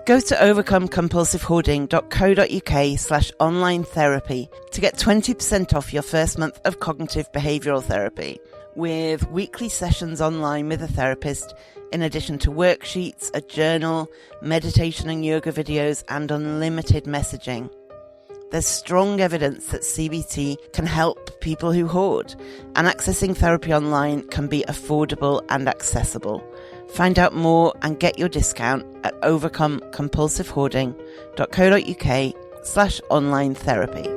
Go to overcomecompulsivehoarding.co.uk/online therapy to get 20% off your first month of cognitive behavioural therapy, with weekly sessions online with a therapist, in addition to worksheets, a journal, meditation and yoga videos, and unlimited messaging. There's strong evidence that CBT can help people who hoard, and accessing therapy online can be affordable and accessible. Find out more and get your discount at overcomecompulsivehoarding.co.uk/online therapy.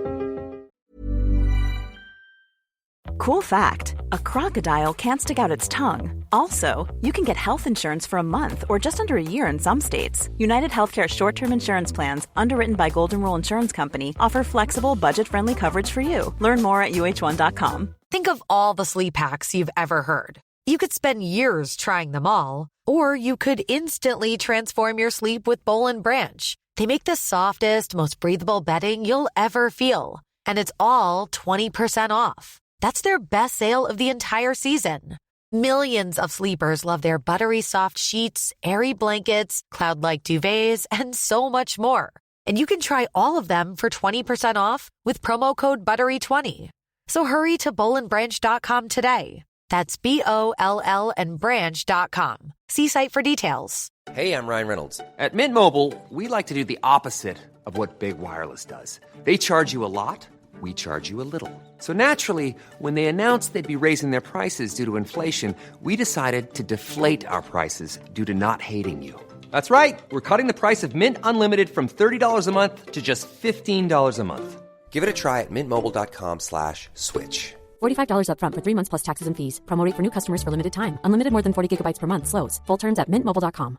Cool fact, a crocodile can't stick out its tongue. Also, you can get health insurance for a month or just under a year in some states. United Healthcare short-term insurance plans, underwritten by Golden Rule Insurance Company, offer flexible, budget-friendly coverage for you. Learn more at uh1.com. Think of all the sleep hacks you've ever heard. You could spend years trying them all, or you could instantly transform your sleep with Bowl and Branch. They make the softest, most breathable bedding you'll ever feel. And it's all 20% off. That's their best sale of the entire season. Millions of sleepers love their buttery soft sheets, airy blankets, cloud-like duvets, and so much more. And you can try all of them for 20% off with promo code BUTTERY20. So hurry to bowlandbranch.com today. That's BOLL and branch.com. See site for details. Hey, I'm Ryan Reynolds. At Mint Mobile, we like to do the opposite of what Big Wireless does. They charge you a lot. We charge you a little. So naturally, when they announced they'd be raising their prices due to inflation, we decided to deflate our prices due to not hating you. That's right. We're cutting the price of Mint Unlimited from $30 a month to just $15 a month. Give it a try at mintmobile.com/switch. $45 up front for 3 months plus taxes and fees. Promo rate for new customers for limited time. Unlimited more than 40 gigabytes per month. Slows full terms at mintmobile.com.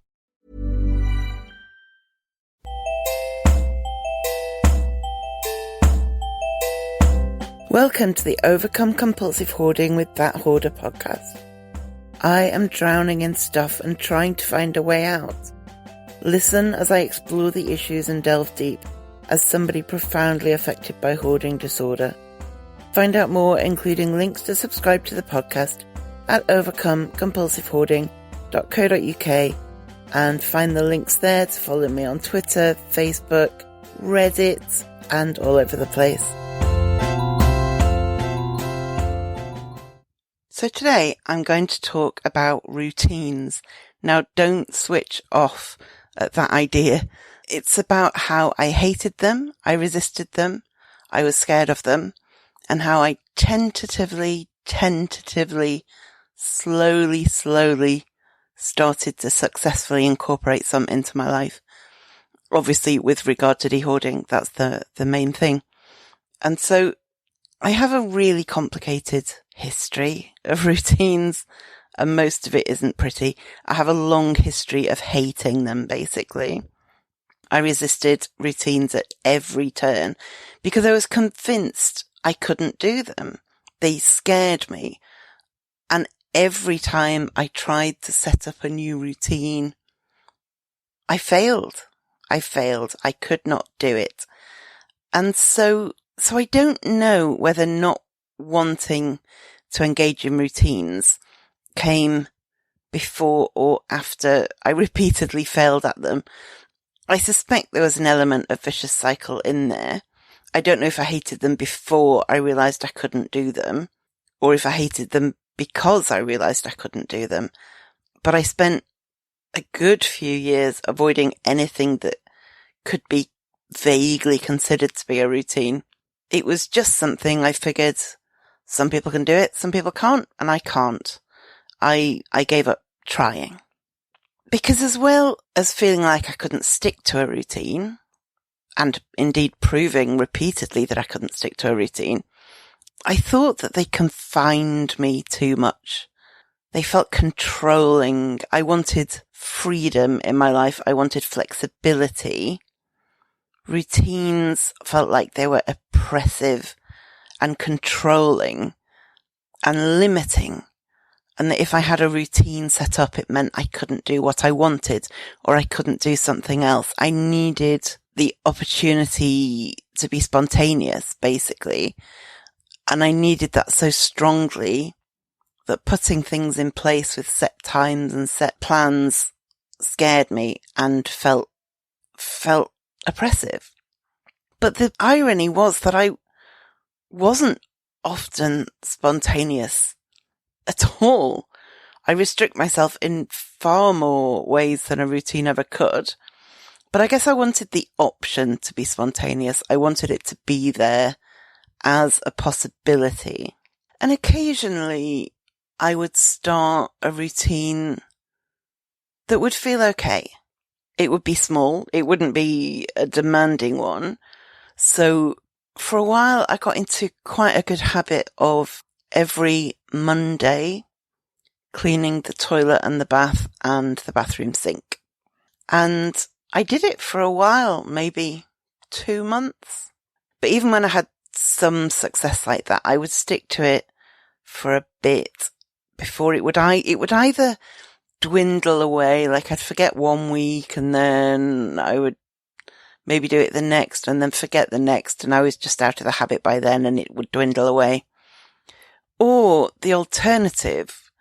Welcome to the Overcome Compulsive Hoarding with That Hoarder podcast. I am drowning in stuff and trying to find a way out. Listen as I explore the issues and delve deep as somebody profoundly affected by hoarding disorder. Find out more, including links to subscribe to the podcast, at overcomecompulsivehoarding.co.uk, and find the links there to follow me on Twitter, Facebook, Reddit, and all over the place. So today I'm going to talk about routines. Now, don't switch off at that idea. It's about how I hated them, I resisted them, I was scared of them, and how I tentatively, slowly started to successfully incorporate some into my life. Obviously, with regard to de-hoarding, that's the main thing. And so I have a really complicated history of routines, and most of it isn't pretty. I have a long history of hating them, basically. I resisted routines at every turn because I was convinced I couldn't do them. They scared me. And every time I tried to set up a new routine, I failed. I could not do it. And so I don't know whether not wanting to engage in routines came before or after I repeatedly failed at them. I suspect there was an element of vicious cycle in there. I don't know if I hated them before I realised I couldn't do them, or if I hated them because I realised I couldn't do them. But I spent a good few years avoiding anything that could be vaguely considered to be a routine. It was just something I figured some people can do it, some people can't, and I can't. I gave up trying. Because as well as feeling like I couldn't stick to a routine, and indeed proving repeatedly that I couldn't stick to a routine, I thought that they confined me too much. They felt controlling. I wanted freedom in my life. I wanted flexibility. Routines felt like they were oppressive and controlling and limiting. And that if I had a routine set up, it meant I couldn't do what I wanted, or I couldn't do something else. I needed the opportunity to be spontaneous, basically. And I needed that so strongly that putting things in place with set times and set plans scared me and felt felt oppressive. But the irony was that I wasn't often spontaneous at all. I restrict myself in far more ways than a routine ever could. But I guess I wanted the option to be spontaneous. I wanted it to be there as a possibility. And occasionally I would start a routine that would feel okay. It would be small. It wouldn't be a demanding one. So for a while I got into quite a good habit of every Monday cleaning the toilet and the bath and the bathroom sink. And I did it for a while, maybe 2 months. But even when I had some success like that, I would stick to it for a bit before it would either dwindle away, like I'd forget 1 week and then I would maybe do it the next and then forget the next, and I was just out of the habit by then and it would dwindle away. Or the alternative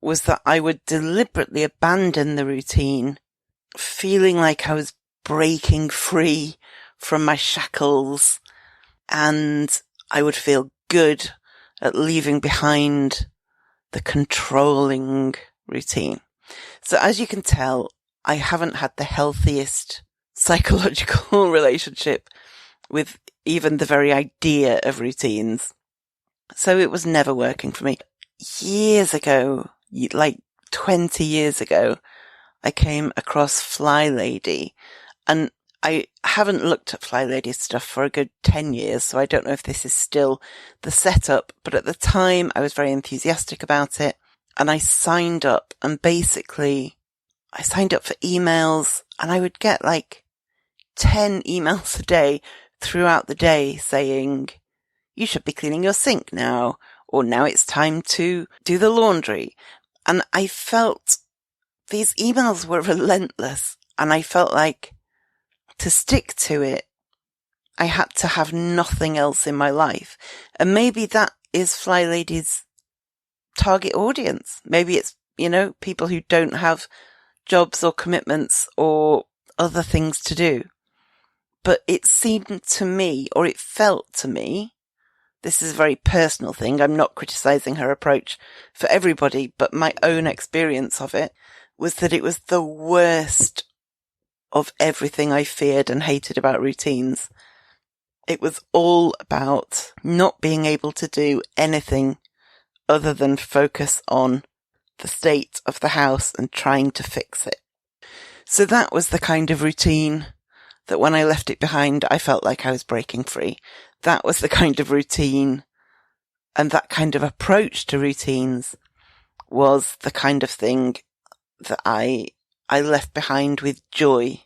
was that I would deliberately abandon the routine, feeling like I was breaking free from my shackles, and I would feel good at leaving behind the controlling routine. So as you can tell, I haven't had the healthiest psychological relationship with even the very idea of routines. So it was never working for me. Years ago, like 20 years ago, I came across Fly Lady, and I haven't looked at Fly Lady's stuff for a good 10 years, so I don't know if this is still the setup, but at the time I was very enthusiastic about it, and I signed up, and basically I signed up for emails, and I would get like 10 emails a day throughout the day saying, you should be cleaning your sink now, or now it's time to do the laundry. And I felt these emails were relentless, and I felt like to stick to it, I had to have nothing else in my life. And maybe that is Fly Lady's target audience. Maybe it's, people who don't have jobs or commitments or other things to do. But it seemed to me, or it felt to me, this is a very personal thing, I'm not criticizing her approach for everybody, but my own experience of it was that it was the worst of everything I feared and hated about routines. It was all about not being able to do anything other than focus on the state of the house and trying to fix it. So that was the kind of routine that when I left it behind, I felt like I was breaking free. That was the kind of routine, and that kind of approach to routines was the kind of thing that I left behind with joy.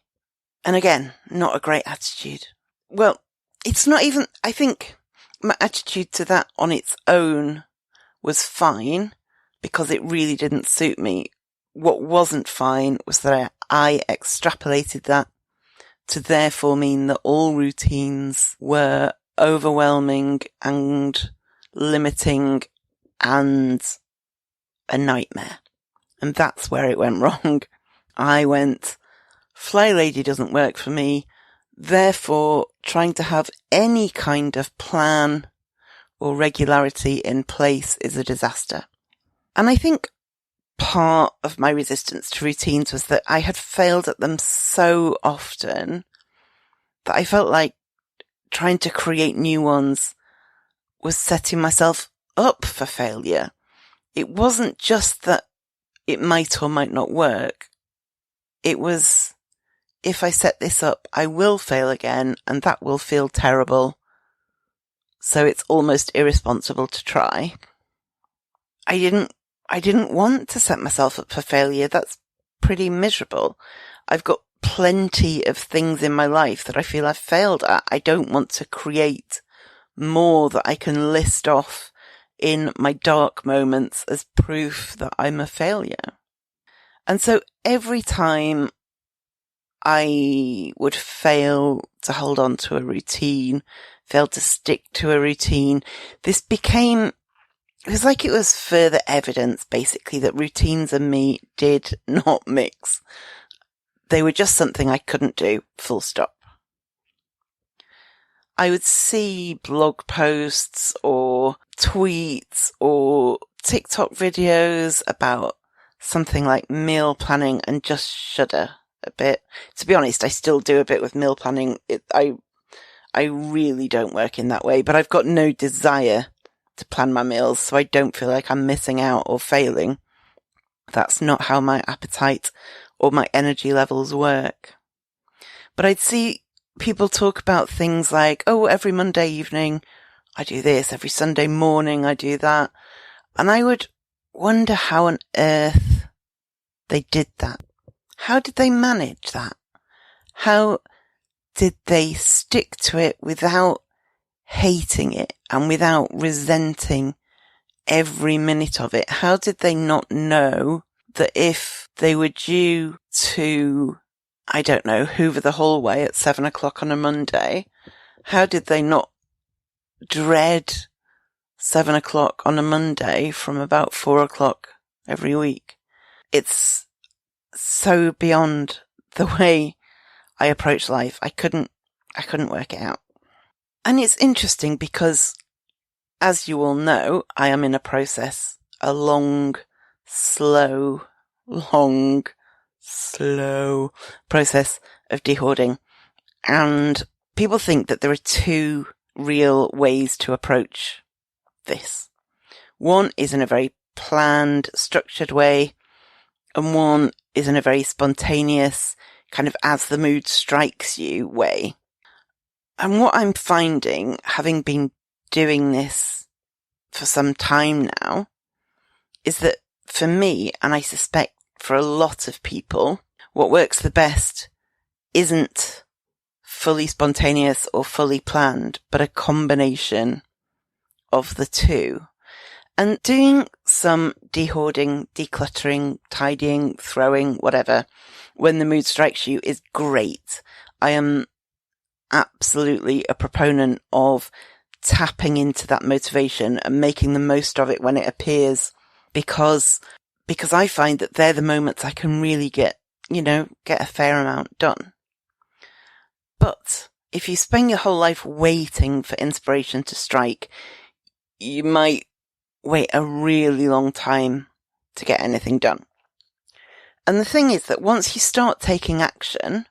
And again, not a great attitude. Well, it's not even, I think my attitude to that on its own was fine because it really didn't suit me. What wasn't fine was that I extrapolated that to therefore mean that all routines were overwhelming and limiting and a nightmare. And that's where it went wrong. I went, Fly Lady doesn't work for me, therefore trying to have any kind of plan or regularity in place is a disaster. And I think part of my resistance to routines was that I had failed at them so often that I felt like trying to create new ones was setting myself up for failure. It wasn't just that it might or might not work. It was, if I set this up, I will fail again, and that will feel terrible. So it's almost irresponsible to try. I didn't want to set myself up for failure. That's pretty miserable. I've got plenty of things in my life that I feel I've failed at. I don't want to create more that I can list off in my dark moments as proof that I'm a failure. And so every time I would fail to hold on to a routine, fail to stick to a routine, it was like it was further evidence, basically, that routines and me did not mix. They were just something I couldn't do, full stop. I would see blog posts or tweets or TikTok videos about something like meal planning and just shudder a bit. To be honest, I still do a bit with meal planning. I really don't work in that way, but I've got no desire to plan my meals, so I don't feel like I'm missing out or failing. That's not how my appetite or my energy levels work. But I'd see people talk about things like, oh, every Monday evening I do this, every Sunday morning I do that. And I would wonder how on earth they did that. How did they manage that? How did they stick to it without hating it and without resenting every minute of it? How did they not know that if they were due to, I don't know, hoover the hallway at 7 o'clock on a Monday, how did they not dread 7 o'clock on a Monday from about 4 o'clock every week? It's so beyond the way I approach life. I couldn't work it out. And it's interesting because, as you all know, I am in a process, a long, slow process of dehoarding. And people think that there are two real ways to approach this. One is in a very planned, structured way, and one is in a very spontaneous, kind of as the mood strikes you way. And what I'm finding, having been doing this for some time now, is that for me, and I suspect for a lot of people, what works the best isn't fully spontaneous or fully planned, but a combination of the two. And doing some dehoarding, decluttering, tidying, throwing, whatever, when the mood strikes you is great. I am absolutely a proponent of tapping into that motivation and making the most of it when it appears, because I find that they're the moments I can really get a fair amount done. But if you spend your whole life waiting for inspiration to strike, you might wait a really long time to get anything done. And the thing is that once you start taking action,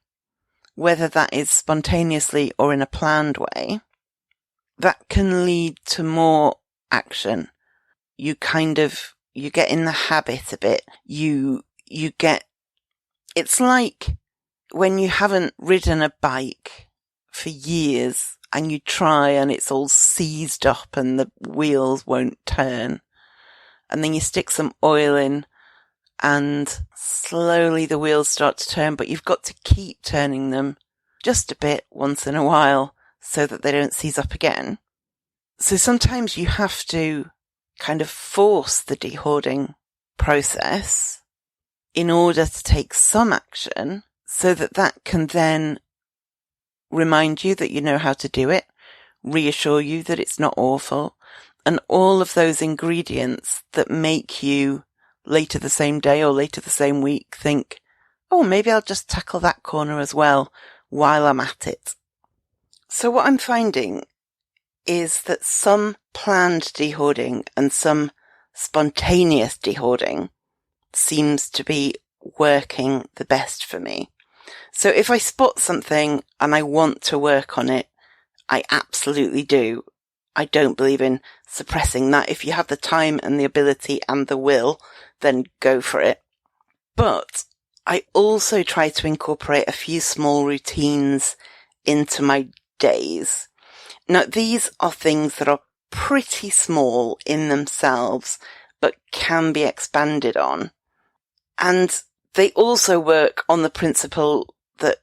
whether that is spontaneously or in a planned way, that can lead to more action. You get in the habit a bit. It's like when you haven't ridden a bike for years and you try and it's all seized up and the wheels won't turn. And then you stick some oil in and slowly the wheels start to turn, but you've got to keep turning them just a bit once in a while so that they don't seize up again. So sometimes you have to kind of force the dehoarding process in order to take some action so that can then remind you that you know how to do it, reassure you that it's not awful, and all of those ingredients that make you later the same day or later the same week think, oh, maybe I'll just tackle that corner as well while I'm at it. So what I'm finding is that some planned dehoarding and some spontaneous dehoarding seems to be working the best for me. So if I spot something and I want to work on it, I absolutely do. I don't believe in suppressing that. If you have the time and the ability and the will, then go for it. But I also try to incorporate a few small routines into my days. Now, these are things that are pretty small in themselves, but can be expanded on. And they also work on the principle that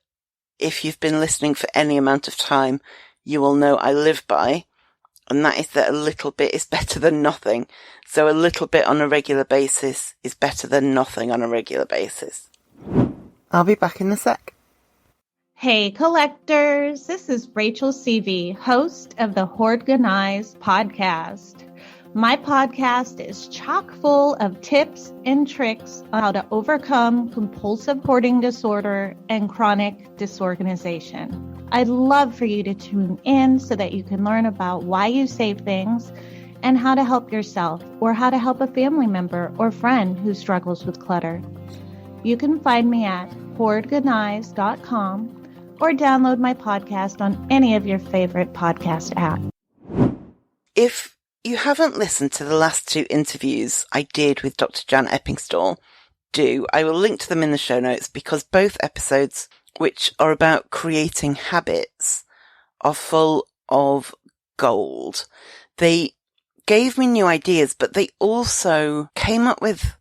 if you've been listening for any amount of time, you will know I live by. And that is that a little bit is better than nothing. So a little bit on a regular basis is better than nothing on a regular basis. I'll be back in a sec. Hey collectors, this is Rachel Seavey, host of the Hoarding podcast. My podcast is chock full of tips and tricks on how to overcome compulsive hoarding disorder and chronic disorganization. I'd love for you to tune in so that you can learn about why you save things and how to help yourself or how to help a family member or friend who struggles with clutter. You can find me at hoardganize.com or download my podcast on any of your favorite podcast apps. If you haven't listened to the last two interviews I did with Dr. Jan Eppingstall, do. I will link to them in the show notes because both episodes, which are about creating habits, are full of gold. They gave me new ideas, but they also came up with,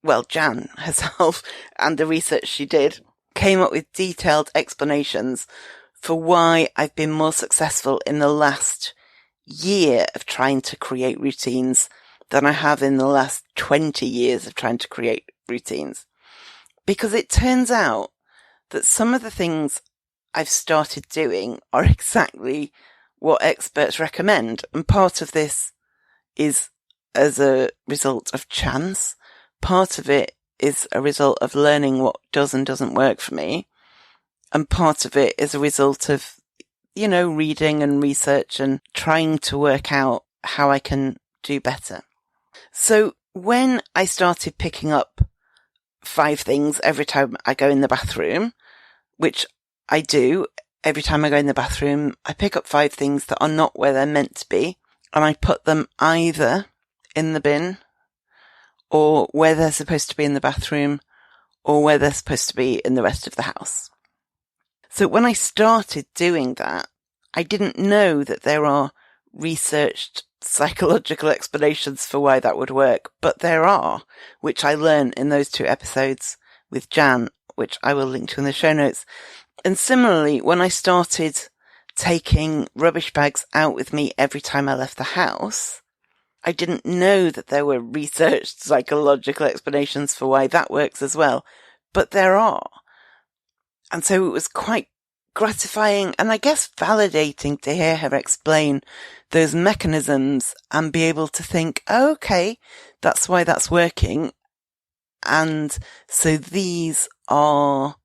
well, Jan herself and the research she did came up with detailed explanations for why I've been more successful in the last year of trying to create routines than I have in the last 20 years of trying to create routines. Because it turns out that some of the things I've started doing are exactly what experts recommend. And part of this is as a result of chance. Part of it is a result of learning what does and doesn't work for me. And part of it is a result of reading and research and trying to work out how I can do better. So when I started picking up 5 things every time I go in the bathroom, which I do every time I go in the bathroom, I pick up 5 things that are not where they're meant to be, and I put them either in the bin or where they're supposed to be in the bathroom or where they're supposed to be in the rest of the house. So when I started doing that, I didn't know that there are researched psychological explanations for why that would work, but there are, which I learned in those 2 episodes with Jan, which I will link to in the show notes. And similarly, when I started taking rubbish bags out with me every time I left the house, I didn't know that there were researched psychological explanations for why that works as well, but there are. And so it was quite gratifying and I guess validating to hear her explain those mechanisms and be able to think, oh, okay, that's why that's working. And so these are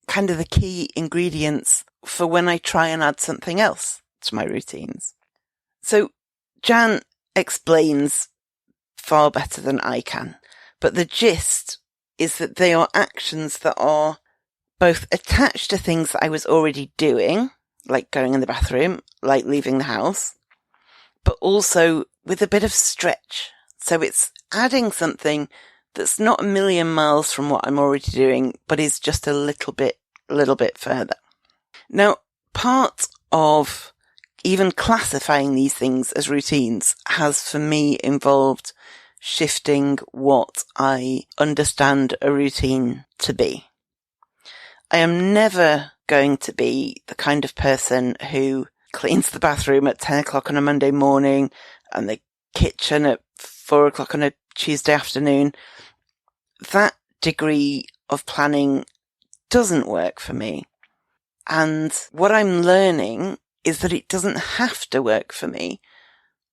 kind of the key ingredients for when I try and add something else to my routines. So Jan explains far better than I can, but the gist is that they are actions that are both attached to things that I was already doing, like going in the bathroom, like leaving the house, but also with a bit of stretch. So it's adding something that's not a million miles from what I'm already doing, but is just a little bit further. Now, part of even classifying these things as routines has for me involved shifting what I understand a routine to be. I am never going to be the kind of person who cleans the bathroom at 10 o'clock on a Monday morning and the kitchen at 4 o'clock on a Tuesday afternoon. That degree of planning doesn't work for me. And what I'm learning is that it doesn't have to work for me.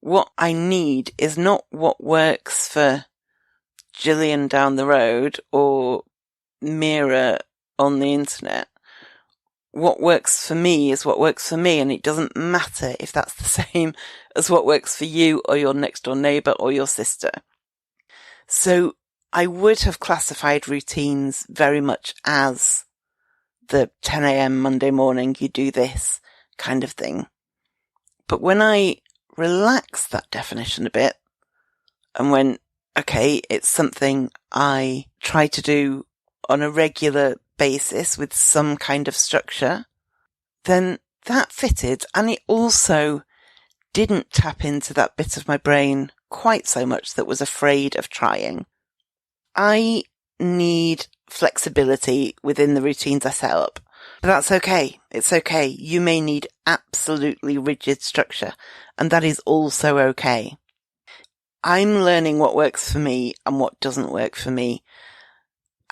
What I need is not what works for Gillian down the road or Mira on the internet. What works for me is what works for me, and it doesn't matter if that's the same as what works for you or your next door neighbour or your sister. So I would have classified routines very much as the 10 a.m. Monday morning, you do this kind of thing. But when I relax that definition a bit and went, okay, it's something I try to do on a regular basis with some kind of structure, then that fitted, and it also didn't tap into that bit of my brain quite so much that was afraid of trying. I need flexibility within the routines I set up, but that's okay. It's okay. You may need absolutely rigid structure, and that is also okay. I'm learning what works for me and what doesn't work for me.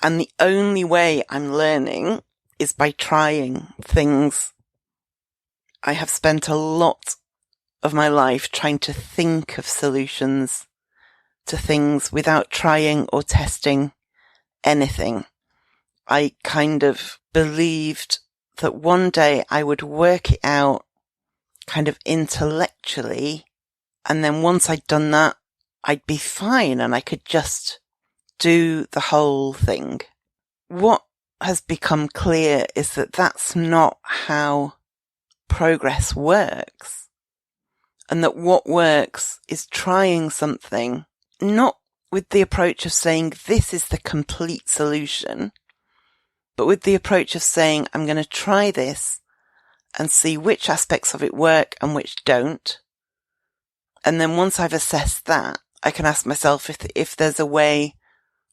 And the only way I'm learning is by trying things. I have spent a lot of my life trying to think of solutions to things without trying or testing anything. I kind of believed that one day I would work it out kind of intellectually, and then once I'd done that, I'd be fine and I could just do the whole thing. What has become clear is that that's not how progress works, and that what works is trying something, not with the approach of saying this is the complete solution, but with the approach of saying I'm going to try this and see which aspects of it work and which don't. And then once I've assessed that, I can ask myself if there's a way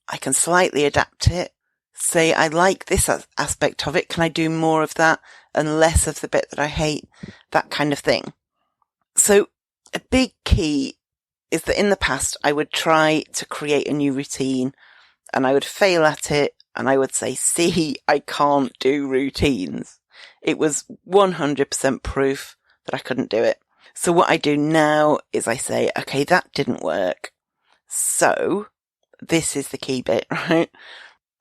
I can slightly adapt it. Say, I like this aspect of it. Can I do more of that and less of the bit that I hate? That kind of thing. So a big key is that in the past, I would try to create a new routine and I would fail at it. And I would say, see, I can't do routines. It was 100% proof that I couldn't do it. So what I do now is I say, okay, that didn't work. So this is the key bit, right?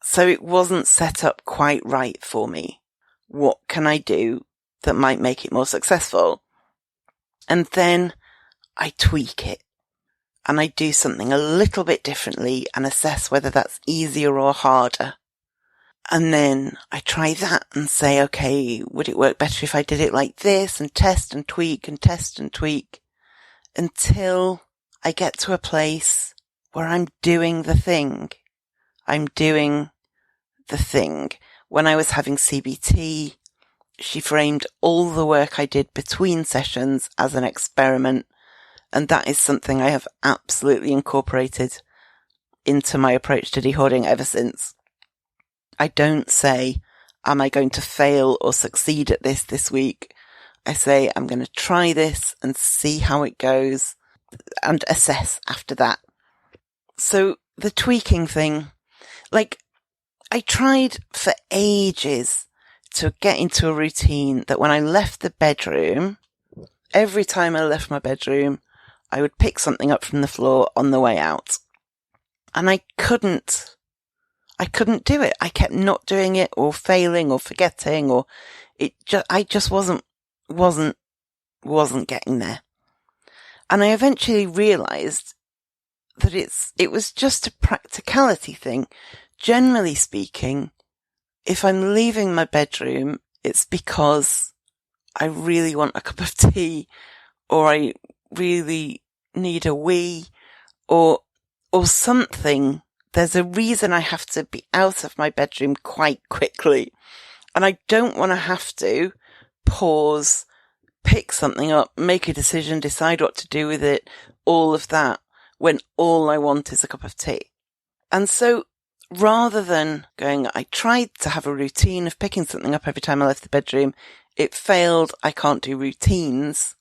So it wasn't set up quite right for me. What can I do that might make it more successful? And then I tweak it and I do something a little bit differently and assess whether that's easier or harder. And then I try that and say, okay, would it work better if I did it like this, and test and tweak and test and tweak until I get to a place where I'm doing the thing. I'm doing the thing. When I was having CBT, she framed all the work I did between sessions as an experiment. And that is something I have absolutely incorporated into my approach to dehoarding ever since. I don't say, am I going to fail or succeed at this week? I say, I'm going to try this and see how it goes and assess after that. So the tweaking thing, like I tried for ages to get into a routine that when I left the bedroom, every time I left my bedroom, I would pick something up from the floor on the way out. And I couldn't do it. I kept not doing it or failing or forgetting, or I just wasn't getting there. And I eventually realized that it was just a practicality thing. Generally speaking, if I'm leaving my bedroom, it's because I really want a cup of tea, or I really need a wee, or something. There's a reason I have to be out of my bedroom quite quickly. And I don't want to have to pause, pick something up, make a decision, decide what to do with it, all of that, when all I want is a cup of tea. And so rather than going, I tried to have a routine of picking something up every time I left the bedroom, it failed, I can't do routines,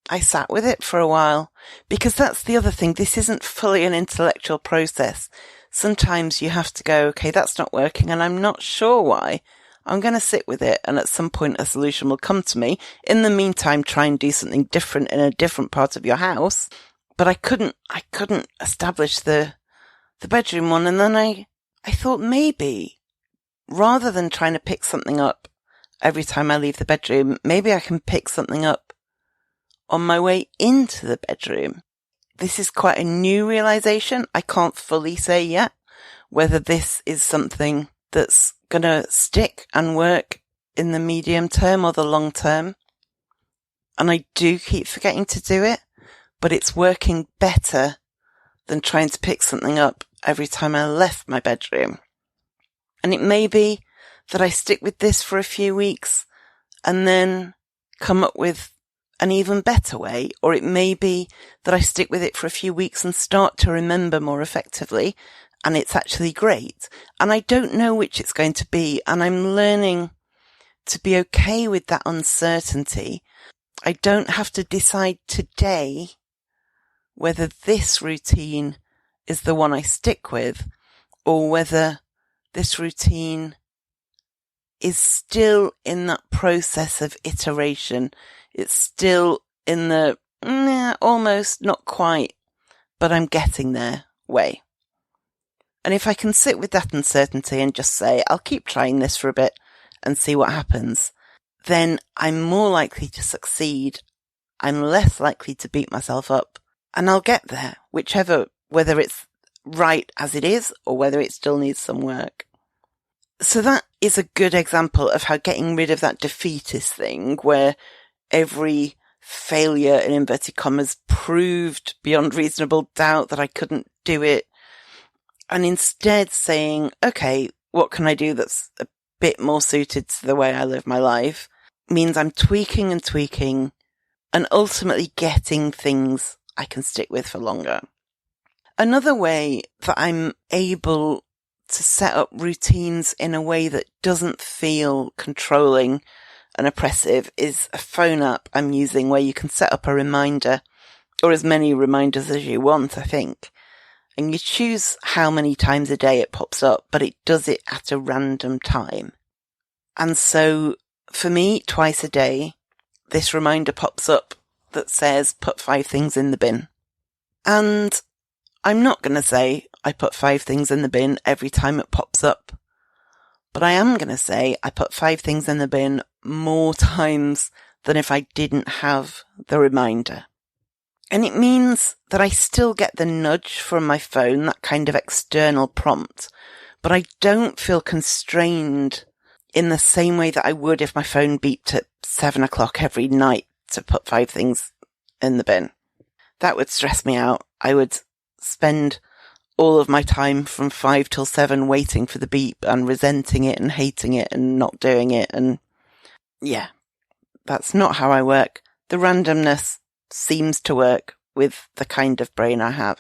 I sat with it for a while. Because that's the other thing, this isn't fully an intellectual process. Sometimes you have to go, okay, that's not working and I'm not sure why. I'm going to sit with it and at some point a solution will come to me. In the meantime, try and do something different in a different part of your house. But I couldn't establish the bedroom one. And then I thought maybe rather than trying to pick something up every time I leave the bedroom, maybe I can pick something up on my way into the bedroom. This is quite a new realization. I can't fully say yet whether this is something that's going to stick and work in the medium term or the long term. And I do keep forgetting to do it, but it's working better than trying to pick something up every time I left my bedroom. And it may be that I stick with this for a few weeks and then come up with an even better way, or it may be that I stick with it for a few weeks and start to remember more effectively, and it's actually great. And I don't know which it's going to be, and I'm learning to be okay with that uncertainty. I don't have to decide today whether this routine is the one I stick with, or whether this routine is still in that process of iteration. It's still in the almost, not quite, but I'm getting there way. And if I can sit with that uncertainty and just say, I'll keep trying this for a bit and see what happens, then I'm more likely to succeed. I'm less likely to beat myself up, and I'll get there, whether it's right as it is or whether it still needs some work. So that is a good example of how getting rid of that defeatist thing where every failure in inverted commas proved beyond reasonable doubt that I couldn't do it, and instead saying, okay, what can I do that's a bit more suited to the way I live my life, means I'm tweaking and ultimately getting things I can stick with for longer. Another way that I'm able to set up routines in a way that doesn't feel controlling and oppressive is a phone app I'm using where you can set up a reminder, or as many reminders as you want, I think. And you choose how many times a day it pops up, but it does it at a random time. And so for me, twice a day, this reminder pops up that says, put 5 things in the bin. And I'm not going to say I put 5 things in the bin every time it pops up, but I am going to say I put 5 things in the bin more times than if I didn't have the reminder. And it means that I still get the nudge from my phone, that kind of external prompt, but I don't feel constrained in the same way that I would if my phone beeped at 7 o'clock every night to put 5 things in the bin. That would stress me out. I would spend all of my time from 5 till 7 waiting for the beep and resenting it and hating it and not doing it. And yeah, that's not how I work. The randomness seems to work with the kind of brain I have.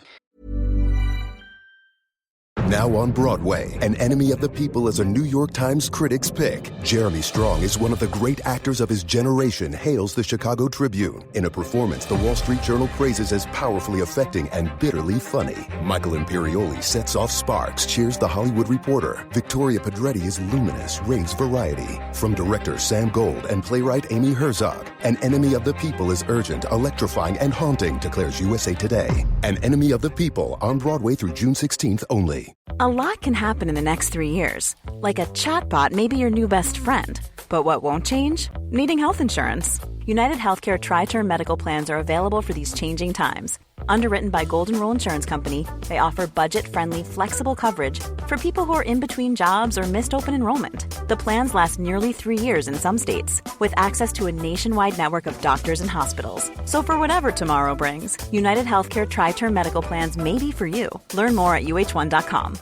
Now on Broadway, An Enemy of the People is a New York Times critic's pick. Jeremy Strong is one of the great actors of his generation, hails the Chicago Tribune. In a performance the Wall Street Journal praises as powerfully affecting and bitterly funny. Michael Imperioli sets off sparks, cheers the Hollywood Reporter. Victoria Pedretti is luminous, raves variety. From director Sam Gold and playwright Amy Herzog, An Enemy of the People is urgent, electrifying, and haunting, declares USA Today. An Enemy of the People, on Broadway through June 16th only. A lot can happen in the next 3 years. Like a chatbot may be your new best friend. But what won't change? Needing health insurance. United Healthcare Tri-Term Medical Plans are available for these changing times. Underwritten by Golden Rule Insurance Company, they offer budget-friendly, flexible coverage for people who are in between jobs or missed open enrollment. The plans last nearly 3 years in some states, with access to a nationwide network of doctors and hospitals. So for whatever tomorrow brings, United Healthcare Tri-Term Medical Plans may be for you. Learn more at uh1.com.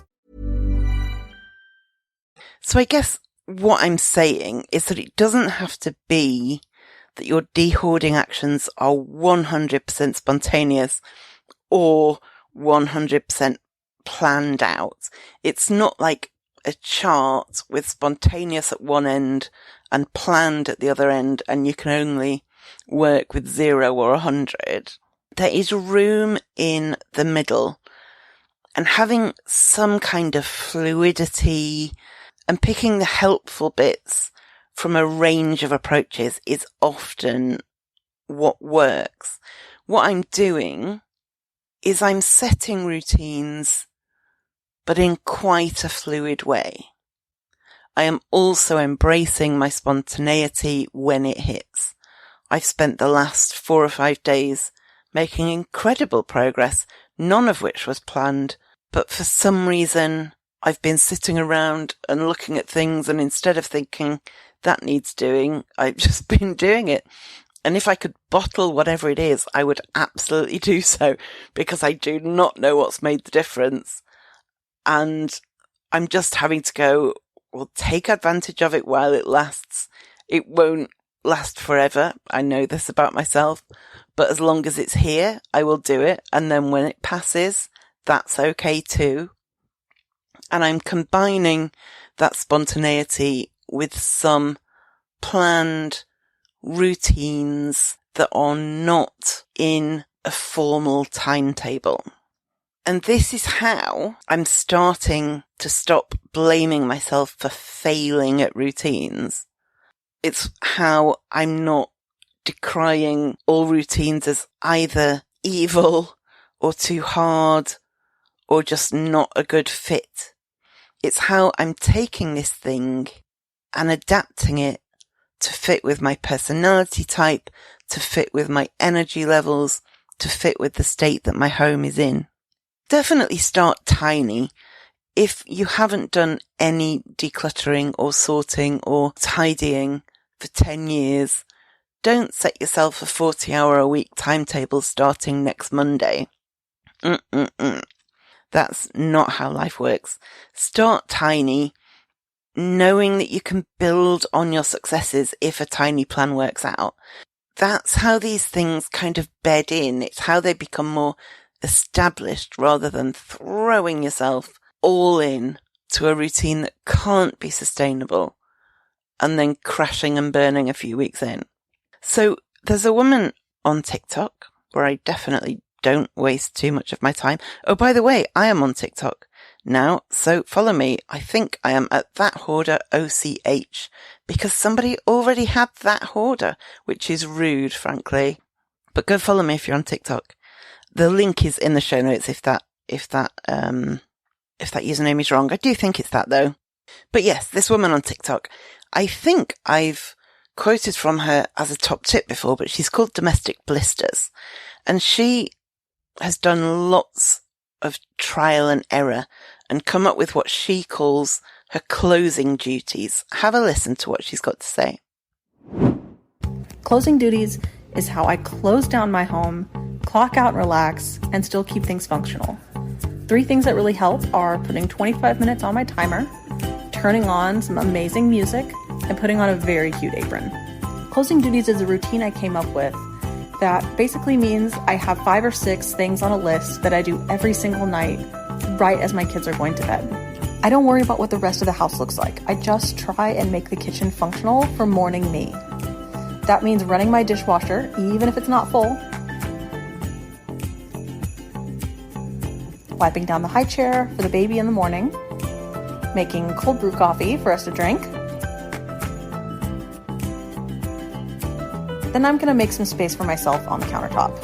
So I guess what I'm saying is that it doesn't have to be that your de-hoarding actions are 100% spontaneous or 100% planned out. It's not like a chart with spontaneous at one end and planned at the other end, and you can only work with 0 or 100. There is room in the middle, and having some kind of fluidity and picking the helpful bits from a range of approaches is often what works. What I'm doing is I'm setting routines, but in quite a fluid way. I am also embracing my spontaneity when it hits. I've spent the last 4 or 5 days making incredible progress, none of which was planned, but for some reason I've been sitting around and looking at things, and instead of thinking that needs doing, I've just been doing it. And if I could bottle whatever it is, I would absolutely do so, because I do not know what's made the difference. And I'm just having to go, well, take advantage of it while it lasts. It won't last forever. I know this about myself, but as long as it's here, I will do it. And then when it passes, that's okay too. And I'm combining that spontaneity with some planned routines that are not in a formal timetable. And this is how I'm starting to stop blaming myself for failing at routines. It's how I'm not decrying all routines as either evil or too hard or just not a good fit. It's how I'm taking this thing and adapting it to fit with my personality type, to fit with my energy levels, to fit with the state that my home is in. Definitely start tiny. If you haven't done any decluttering or sorting or tidying for 10 years, don't set yourself a 40-hour-a-week timetable starting next Monday. That's not how life works. Start tiny, knowing that you can build on your successes if a tiny plan works out. That's how these things kind of bed in. It's how they become more established rather than throwing yourself all in to a routine that can't be sustainable and then crashing and burning a few weeks in. So there's a woman on TikTok where I definitely don't waste too much of my time. Oh, by the way, I am on TikTok now, so follow me. I think I am at that Hoarder OCH because somebody already had that Hoarder, which is rude, frankly. But go follow me if you're on TikTok. The link is in the show notes if that username is wrong. I do think it's that though. But yes, this woman on TikTok, I think I've quoted from her as a top tip before, but she's called Domestic Blisters. And she has done lots of trial and error and come up with what she calls her closing duties. Have a listen to what she's got to say. Closing duties is how I close down my home, clock out and relax, and still keep things functional. 3 things that really help are putting 25 minutes on my timer, turning on some amazing music, and putting on a very cute apron. Closing duties is a routine I came up with that basically means I have 5 or 6 things on a list that I do every single night right as my kids are going to bed. I don't worry about what the rest of the house looks like. I just try and make the kitchen functional for morning me. That means running my dishwasher, even if it's not full, wiping down the high chair for the baby in the morning, making cold brew coffee for us to drink. Then I'm going to make some space for myself on the countertop.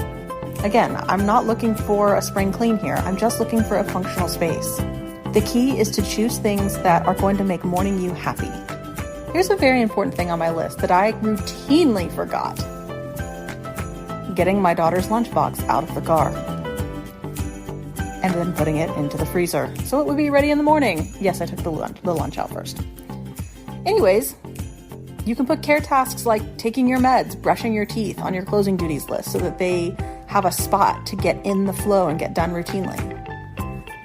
Again, I'm not looking for a spring clean here. I'm just looking for a functional space. The key is to choose things that are going to make morning you happy. Here's a very important thing on my list that I routinely forgot. Getting my daughter's lunchbox out of the car. And then putting it into the freezer so it would be ready in the morning. Yes, I took the lunch out first. Anyways, you can put care tasks like taking your meds, brushing your teeth on your closing duties list so that they have a spot to get in the flow and get done routinely.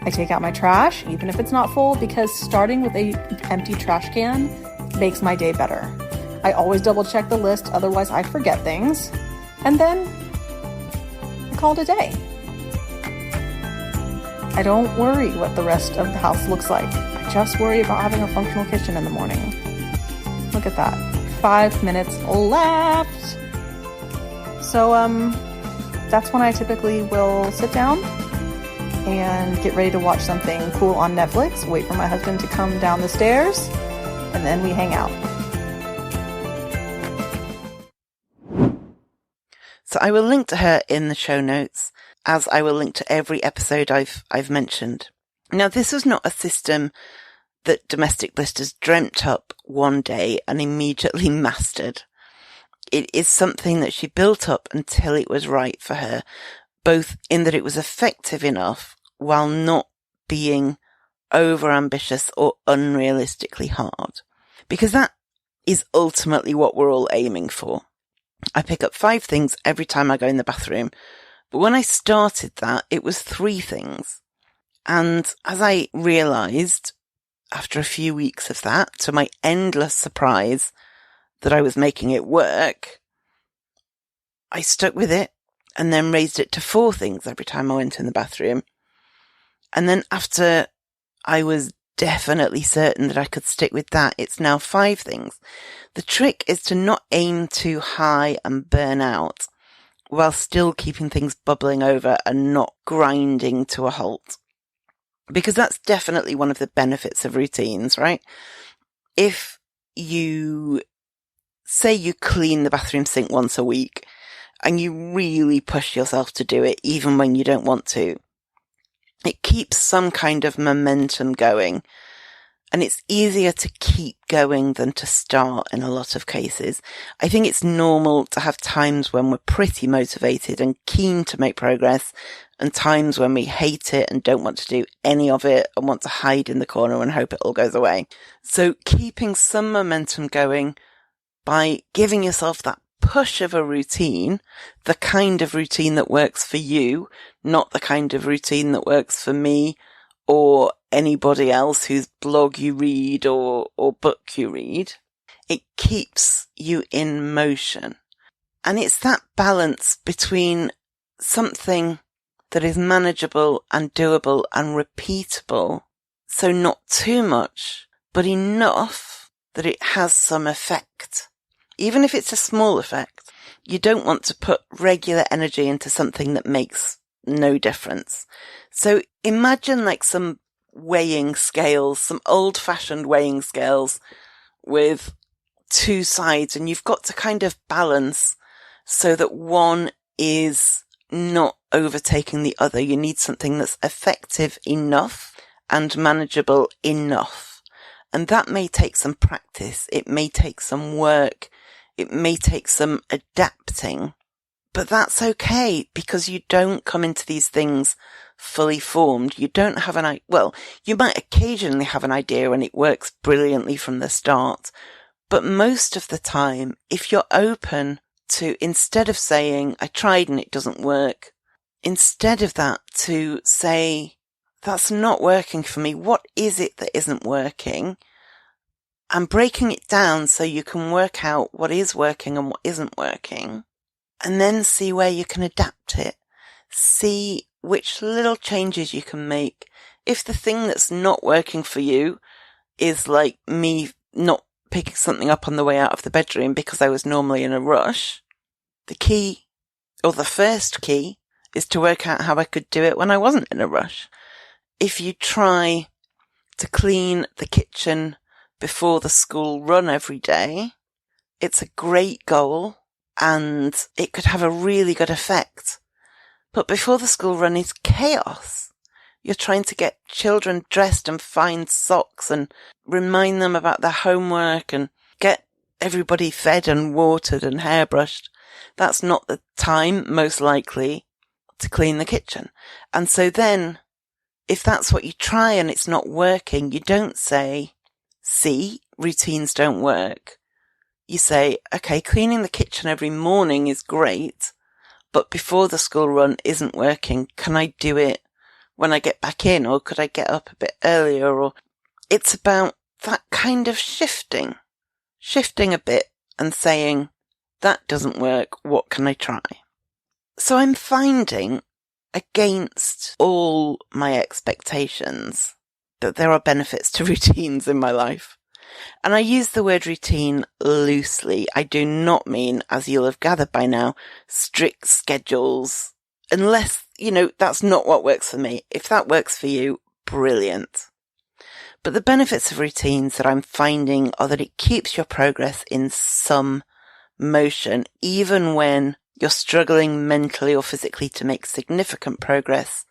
I take out my trash, even if it's not full, because starting with an empty trash can makes my day better. I always double check the list, otherwise I forget things. And then I call it a day. I don't worry what the rest of the house looks like. I just worry about having a functional kitchen in the morning. Look at that. 5 minutes left. So, that's when I typically will sit down and get ready to watch something cool on Netflix, wait for my husband to come down the stairs, and then we hang out. So I will link to her in the show notes, as I will link to every episode I've mentioned. Now, this was not a system that Domestic Blisters dreamt up one day and immediately mastered. It is something that she built up until it was right for her, both in that it was effective enough while not being overambitious or unrealistically hard. Because that is ultimately what we're all aiming for. I pick up 5 things every time I go in the bathroom, but when I started that, it was 3 things. And as I realised, after a few weeks of that, to my endless surprise that I was making it work, I stuck with it and then raised it to 4 things every time I went in the bathroom. And then after I was definitely certain that I could stick with that, it's now 5 things. The trick is to not aim too high and burn out while still keeping things bubbling over and not grinding to a halt. Because that's definitely one of the benefits of routines, right? If you say you clean the bathroom sink once a week and you really push yourself to do it even when you don't want to. It keeps some kind of momentum going, and it's easier to keep going than to start in a lot of cases. I think it's normal to have times when we're pretty motivated and keen to make progress, and times when we hate it and don't want to do any of it and want to hide in the corner and hope it all goes away. So keeping some momentum going by giving yourself that push of a routine, the kind of routine that works for you, not the kind of routine that works for me or anybody else whose blog you read or book you read. It keeps you in motion. And it's that balance between something that is manageable and doable and repeatable. So not too much, but enough that it has some effect. Even if it's a small effect, you don't want to put regular energy into something that makes no difference. So imagine like some weighing scales, some old-fashioned weighing scales with two sides, and you've got to kind of balance so that one is not overtaking the other. You need something that's effective enough and manageable enough. And that may take some practice. It may take some work. It may take some adapting, but that's okay because you don't come into these things fully formed. You don't have you might occasionally have an idea and it works brilliantly from the start. But most of the time, if you're open to, instead of saying, I tried and it doesn't work, instead of that, to say, that's not working for me. What is it that isn't working? And breaking it down so you can work out what is working and what isn't working, and then see where you can adapt it. See which little changes you can make. If the thing that's not working for you is like me not picking something up on the way out of the bedroom because I was normally in a rush, the key, or the first key, is to work out how I could do it when I wasn't in a rush. If you try to clean the kitchen before the school run every day, it's a great goal and it could have a really good effect. But before the school run is chaos. You're trying to get children dressed and find socks and remind them about their homework and get everybody fed and watered and hairbrushed. That's not the time, most likely, to clean the kitchen. And so then, if that's what you try and it's not working, you don't say, see, routines don't work. You say, okay, cleaning the kitchen every morning is great, but before the school run isn't working. Can I do it when I get back in, or could I get up a bit earlier? Or it's about that kind of shifting a bit and saying, that doesn't work. What can I try? So I'm finding, against all my expectations, that there are benefits to routines in my life. And I use the word routine loosely. I do not mean, as you'll have gathered by now, strict schedules, unless, that's not what works for me. If that works for you, brilliant. But the benefits of routines that I'm finding are that it keeps your progress in some motion, even when you're struggling mentally or physically to make significant progress.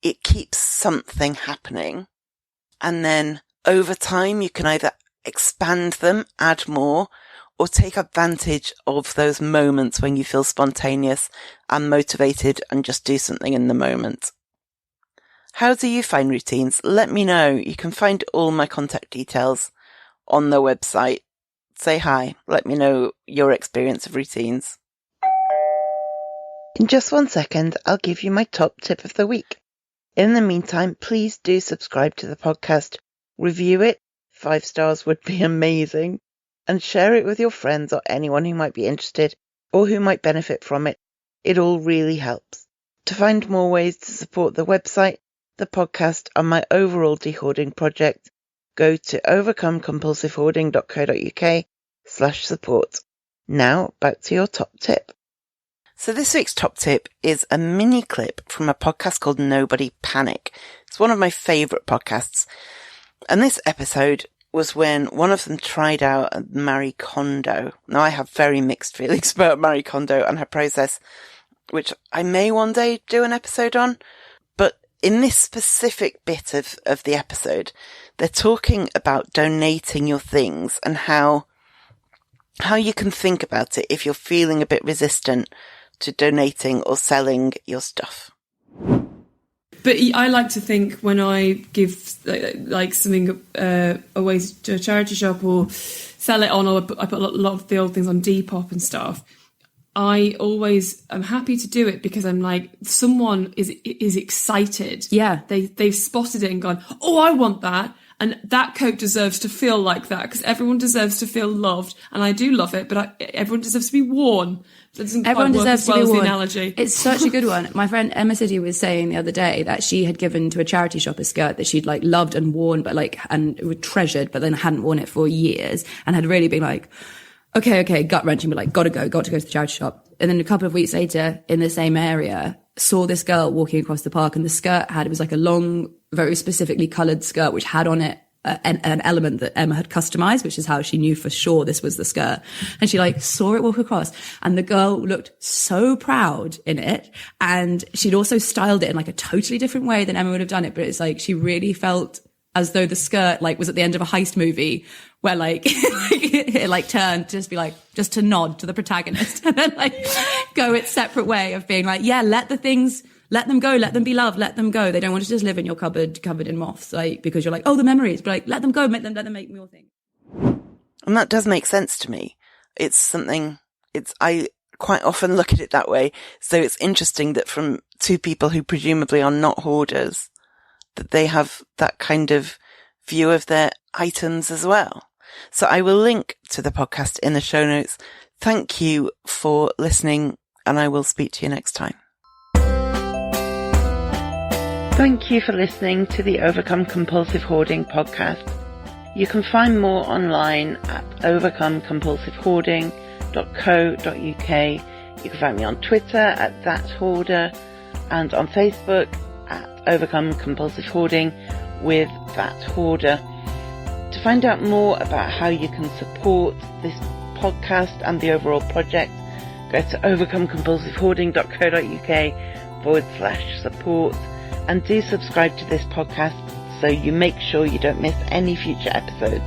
It keeps something happening. And then over time, you can either expand them, add more, or take advantage of those moments when you feel spontaneous and motivated and just do something in the moment. How do you find routines? Let me know. You can find all my contact details on the website. Say hi. Let me know your experience of routines. In just 1 second, I'll give you my top tip of the week. In the meantime, please do subscribe to the podcast, review it, 5 stars would be amazing, and share it with your friends or anyone who might be interested or who might benefit from it. It all really helps. To find more ways to support the website, the podcast, and my overall de-hoarding project, go to overcomecompulsivehoarding.co.uk/support. Now, back to your top tip. So this week's top tip is a mini clip from a podcast called Nobody Panic. It's one of my favourite podcasts. And this episode was when one of them tried out Marie Kondo. Now, I have very mixed feelings about Marie Kondo and her process, which I may one day do an episode on. But in this specific bit of the episode, they're talking about donating your things and how you can think about it if you're feeling a bit resistant to donating or selling your stuff. But I like to think when I give like something away to a charity shop or sell it on, or I put a lot of the old things on Depop and stuff, I always am happy to do it because I'm like, someone is excited. Yeah. They've spotted it and gone, oh, I want that. And that coat deserves to feel like that, because everyone deserves to feel loved. And I do love it, but everyone deserves to be worn. That doesn't everyone quite work deserves as well to be as worn. the analogy. It's such a good one. My friend Emma City was saying the other day that she had given to a charity shop a skirt that she'd like loved and worn, but like, and treasured, but then hadn't worn it for years, and had really been like, okay, gut wrenching, but like, got to go to the charity shop. And then a couple of weeks later, in the same area, saw this girl walking across the park, and the skirt it was like a long, very specifically coloured skirt, which had on it an element that Emma had customized, which is how she knew for sure this was the skirt. And she like saw it walk across, and the girl looked so proud in it. And she'd also styled it in like a totally different way than Emma would have done it. But it's like, she really felt as though the skirt like was at the end of a heist movie where like it like turned to just be like, just to nod to the protagonist and then like go its separate way of being like, yeah, let them go, let them be loved, let them go. They don't want to just live in your cupboard covered in moths, like, because you're like, oh, the memories, but like, let them go, let them make more things. And that does make sense to me. I quite often look at it that way. So it's interesting that from two people who presumably are not hoarders, that they have that kind of view of their items as well. So I will link to the podcast in the show notes. Thank you for listening, and I will speak to you next time. Thank you for listening to the Overcome Compulsive Hoarding podcast. You can find more online at overcomecompulsivehoarding.co.uk. You can find me on Twitter at @thathoarder and on Facebook at Overcome Compulsive Hoarding with That Hoarder. To find out more about how you can support this podcast and the overall project, go to overcomecompulsivehoarding.co.uk/support. And do subscribe to this podcast so you make sure you don't miss any future episodes.